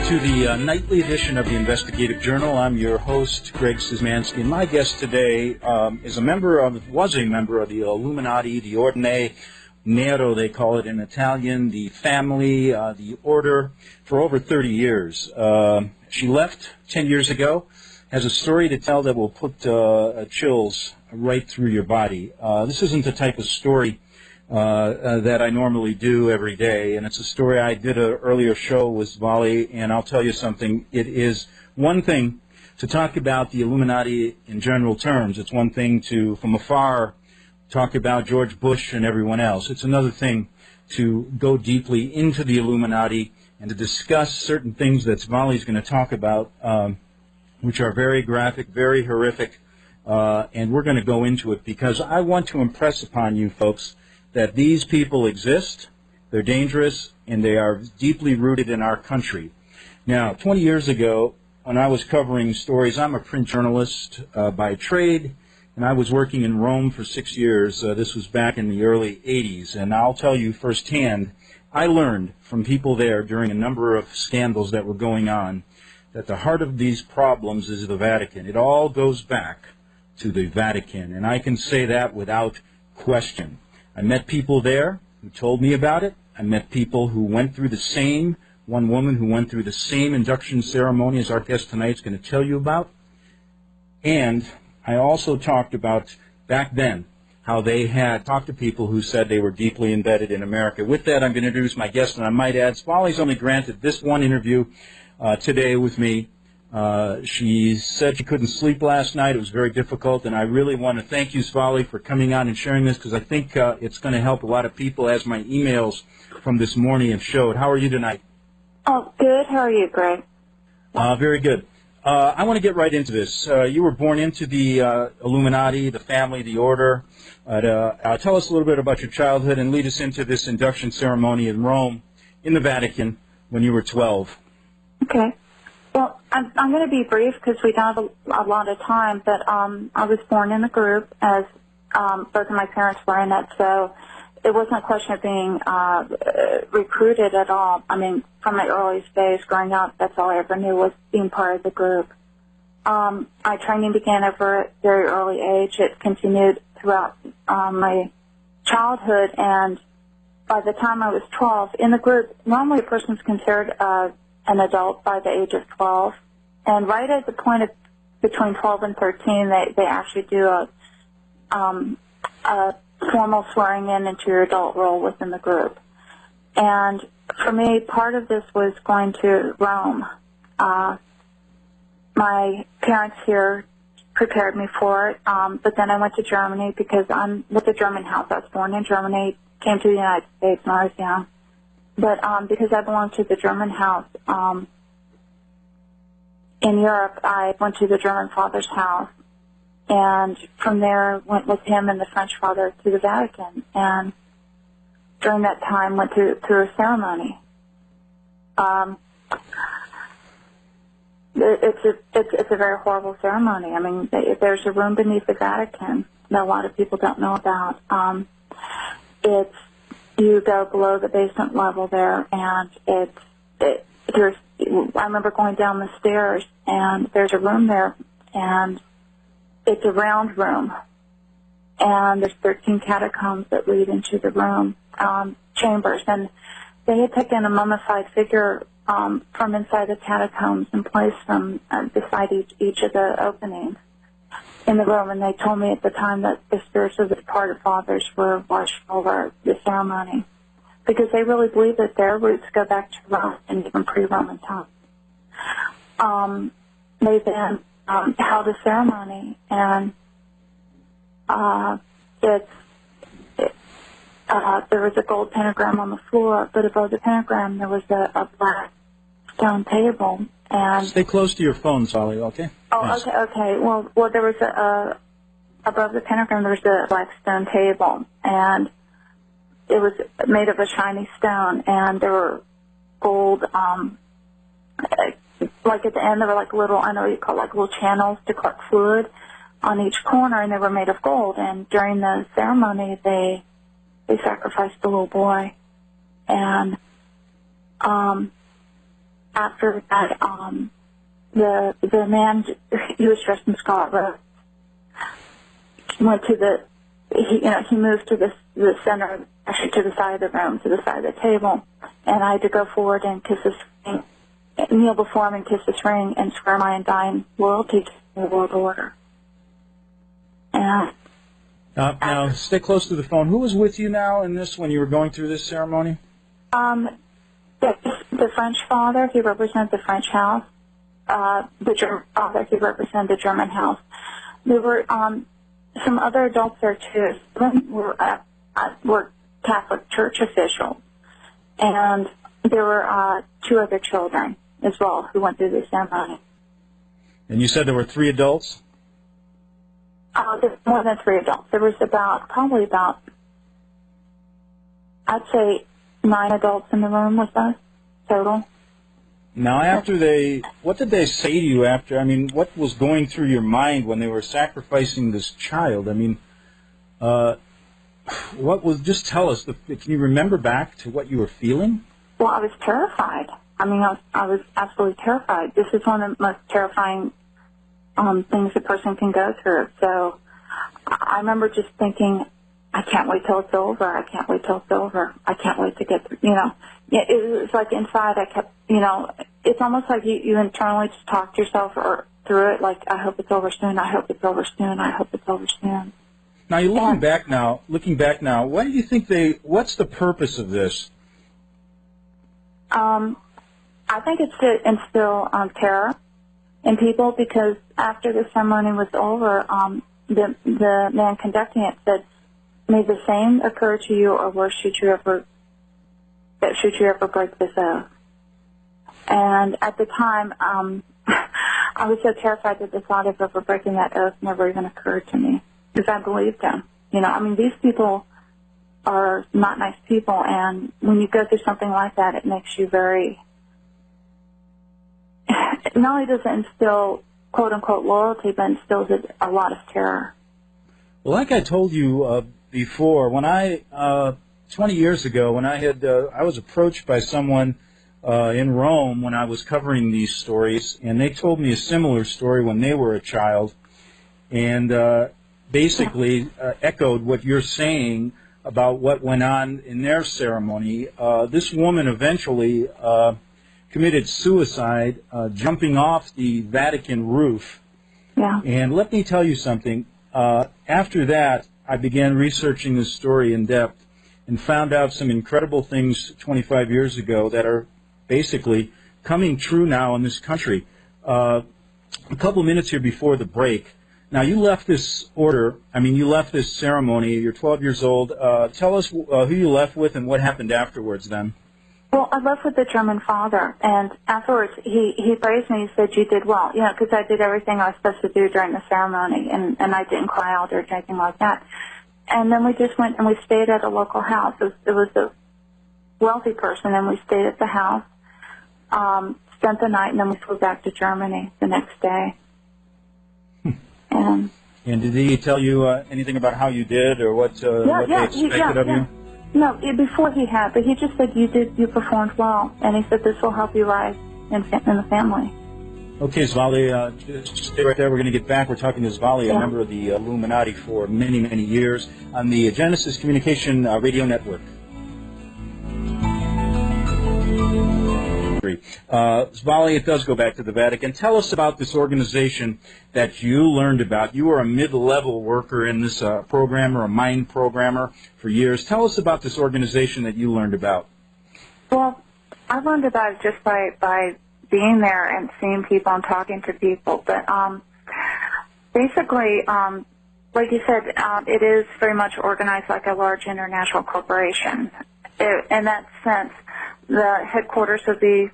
to the nightly edition of the Investigative Journal. I'm your host, Greg Szymanski, and my guest today was a member of the Illuminati, the Ordine Nero, they call it in Italian, the family, the order, for over 30 years. She left 10 years ago, has a story to tell that will put chills right through your body. This isn't the type of story that I normally do every day, and it's a story I did an earlier show with Vali, and I'll tell you something. It is one thing to talk about the Illuminati in general terms. It's one thing to, from afar, talk about George Bush and everyone else. It's another thing to go deeply into the Illuminati and to discuss certain things that Vali's going to talk about, which are very graphic, very horrific, and we're going to go into it because I want to impress upon you folks that these people exist, they're dangerous, and they are deeply rooted in our country. Now, 20 years ago, when I was covering stories, I'm a print journalist by trade, and I was working in Rome for 6 years. This was back in the early 80s, and I'll tell you firsthand, I learned from people there during a number of scandals that were going on that the heart of these problems is the Vatican. It all goes back to the Vatican, and I can say that without question. I met people there who told me about it. I met people who went through the same, one woman who went through the same induction ceremony as our guest tonight is going to tell you about. And I also talked about, back then, how they had talked to people who said they were deeply embedded in America. With that, I'm going to introduce my guest, and I might add, Svali's only granted this one interview today with me. She said she couldn't sleep last night. It was very difficult, and I really want to thank you, Svali, for coming on and sharing this, because I think it's going to help a lot of people, as my emails from this morning have showed. How are you tonight? Oh, good. How are you, Greg? Very good. I want to get right into this. You were born into the Illuminati, the family, the order. Tell us a little bit about your childhood and lead us into this induction ceremony in Rome, in the Vatican, when you were 12. Okay. Well, I'm going to be brief because we don't have a lot of time, but I was born in a group, as both of my parents were in it, so it wasn't a question of being recruited at all. I mean, from my earliest days growing up, that's all I ever knew was being part of the group. My training began at a very early age. It continued throughout my childhood, and by the time I was 12, in the group, normally a person's considered an adult by the age of 12, and right at the point of between 12 and 13, they actually do a formal swearing in into your adult role within the group. And for me, part of this was going to Rome. My parents here prepared me for it, but then I went to Germany because I'm with the German house. I was born in Germany, came to the United States when I was young. But because I belonged to the German house in Europe, I went to the German father's house, and from there went with him and the French father to the Vatican. And during that time, went through a ceremony. It's a very horrible ceremony. I mean, there's a room beneath the Vatican that a lot of people don't know about. You go below the basement level there, and I remember going down the stairs, and there's a room there, and it's a round room, and there's 13 catacombs that lead into the room, chambers, and they had taken a mummified figure from inside the catacombs and placed them beside each of the openings in the room, and they told me at the time that the spirits of the departed fathers were watching over the ceremony because they really believe that their roots go back to Rome and even pre-Roman times. They then held a ceremony, and there was a gold pentagram on the floor, but above the pentagram there was a black stone table. And stay close to your phone, Sally, okay? Oh, yes. Okay. Well, there was above the pentagram there was a black stone table, and it was made of a shiny stone, and there were gold, like at the end there were like little, I know you call it like little channels to collect fluid on each corner, and they were made of gold. And during the ceremony, they sacrificed the little boy, and after that, the man, he was dressed in scarlet robes, went to he moved to the center, actually to the side of the room, to the side of the table, and I had to go forward and kiss his ring, kneel before him and kiss his ring and swear my undying loyalty to the world order. And now, stay close to the phone. Who was with you now in this when you were going through this ceremony? The French father, he represented the French house. The German father, he represented the German house. There were some other adults there too. Some were Catholic Church officials, and there were 2 other children as well who went through the ceremony. And you said there were 3 adults? There's more than 3 adults. There was probably about, I'd say, 9 adults in the room with us total. Now, what did they say to you after? I mean, what was going through your mind when they were sacrificing this child? I mean, just tell us, can you remember back to what you were feeling? Well, I was terrified. I mean, I was absolutely terrified. This is one of the most terrifying things a person can go through. So I remember just thinking, I can't wait till it's over. I can't wait till it's over. I can't wait to get, it was like inside I kept, it's almost like you internally just talk to yourself or through it, like, I hope it's over soon, I hope it's over soon, I hope it's over soon. Now, you're looking back now, what do you think what's the purpose of this? I think it's to instill terror in people, because after the ceremony was over, the man conducting it said, may the same occur to you, or worse, should you ever break this oath. And at the time, I was so terrified that the thought of ever breaking that oath never even occurred to me, because I believed him. These people are not nice people, and when you go through something like that, it makes you very, not only does it instill quote-unquote loyalty, but instills a lot of terror. Well, like I told you before, when 20 years ago, when I was approached by someone in Rome when I was covering these stories, and they told me a similar story when they were a child, and basically echoed what you're saying about what went on in their ceremony. This woman eventually committed suicide jumping off the Vatican roof. Yeah. And let me tell you something. After that, I began researching this story in depth and found out some incredible things 25 years ago that are basically coming true now in this country. A couple minutes here before the break, now you left this ceremony, you're 12 years old. Tell us who you left with and what happened afterwards then. Well, I left with the German father, and afterwards he praised me. He said, you did well, because I did everything I was supposed to do during the ceremony, and I didn't cry out or anything like that. And then we just went and we stayed at a local house. It was a wealthy person, and we stayed at the house, spent the night, and then we flew back to Germany the next day. And did he tell you anything about how you did or what they expected of you? No, before he had, but he just said you performed well, and he said this will help you rise in the family. Okay, Zvali, just stay right there. We're going to get back. We're talking to Zvali, a member of the Illuminati for many, many years on the Genesis Communication Radio Network. Zvali, it does go back to the Vatican. Tell us about this organization that you learned about. You were a mid-level worker in this programmer, a mind programmer for years. Tell us about this organization that you learned about. Well, I learned about it just by being there and seeing people and talking to people. But basically, like you said, it is very much organized like a large international corporation. In that sense, the headquarters would be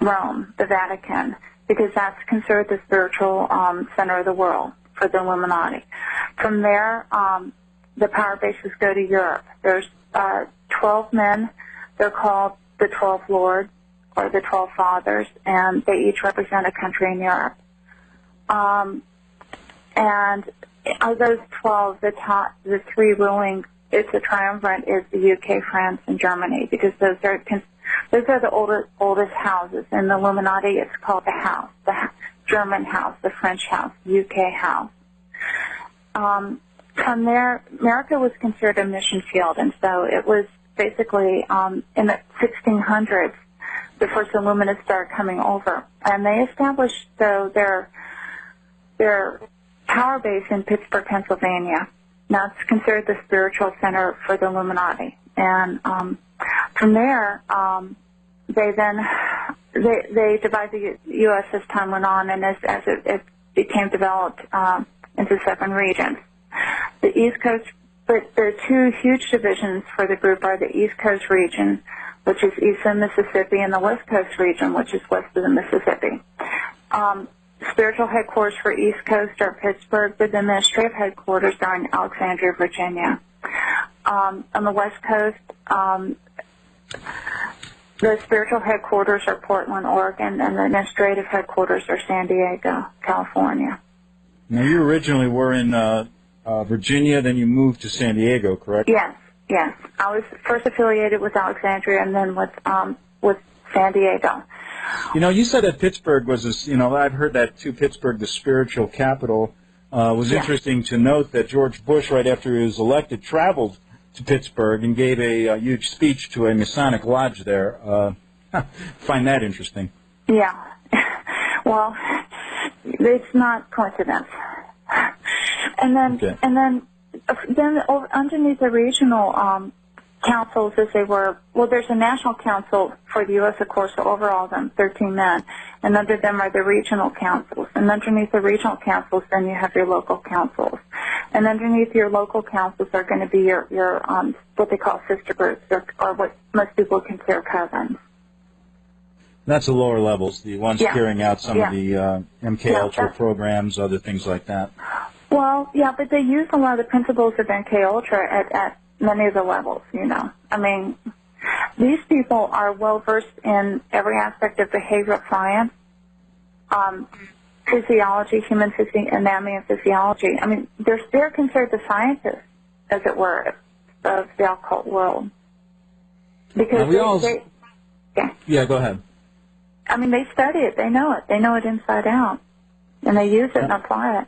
Rome, the Vatican, because that's considered the spiritual center of the world for the Illuminati. From there, the power bases go to Europe. There's 12 men. They're called the 12 Lords or the 12 Fathers, and they each represent a country in Europe. And of those 12, the three ruling, it's a triumvirate, is the UK, France, and Germany, because those are Those are the oldest houses in the Illuminati. It's called the House, the German House, the French House, UK House. From there, America was considered a mission field, and so it was basically in the 1600s the first Illuminists started coming over, and they established their power base in Pittsburgh, Pennsylvania. Now it's considered the spiritual center for the Illuminati, and from there they divided the U.S. as time went on, and as it became developed into 7 regions. The East Coast, but there are 2 huge divisions for the group are the East Coast region, which is east of Mississippi, and the West Coast region, which is west of the Mississippi. Spiritual headquarters for East Coast are Pittsburgh, but the administrative headquarters are in Alexandria, Virginia. On the West Coast, the spiritual headquarters are Portland, Oregon, and the administrative headquarters are San Diego, California. Now, you originally were in Virginia, then you moved to San Diego, correct? Yes. I was first affiliated with Alexandria and then with San Diego. You know, you said that Pittsburgh was, I've heard that too, Pittsburgh, the spiritual capital. Was interesting to note that George Bush, right after he was elected, traveled to Pittsburgh and gave a huge speech to a Masonic lodge there. Find that interesting. Yeah. Well, it's not coincidence. And then underneath the regional councils, as they were, there's a national council for the U.S., of course, so over all of them, 13 men, and under them are the regional councils. And underneath the regional councils, then you have your local councils. And underneath your local councils are going to be your what they call sister groups, or what most people consider cousins. That's the lower levels, the ones carrying out some of the MK Ultra programs, other things like that. Well, yeah, but they use a lot of the principles of MK Ultra at many of the levels, I mean, these people are well-versed in every aspect of behavioral science, physiology, human anatomy and physiology. I mean, they're considered the scientists, as it were, of the occult world. Because Yeah, go ahead. I mean, they study it. They know it. They know it inside out. And they use it and apply it.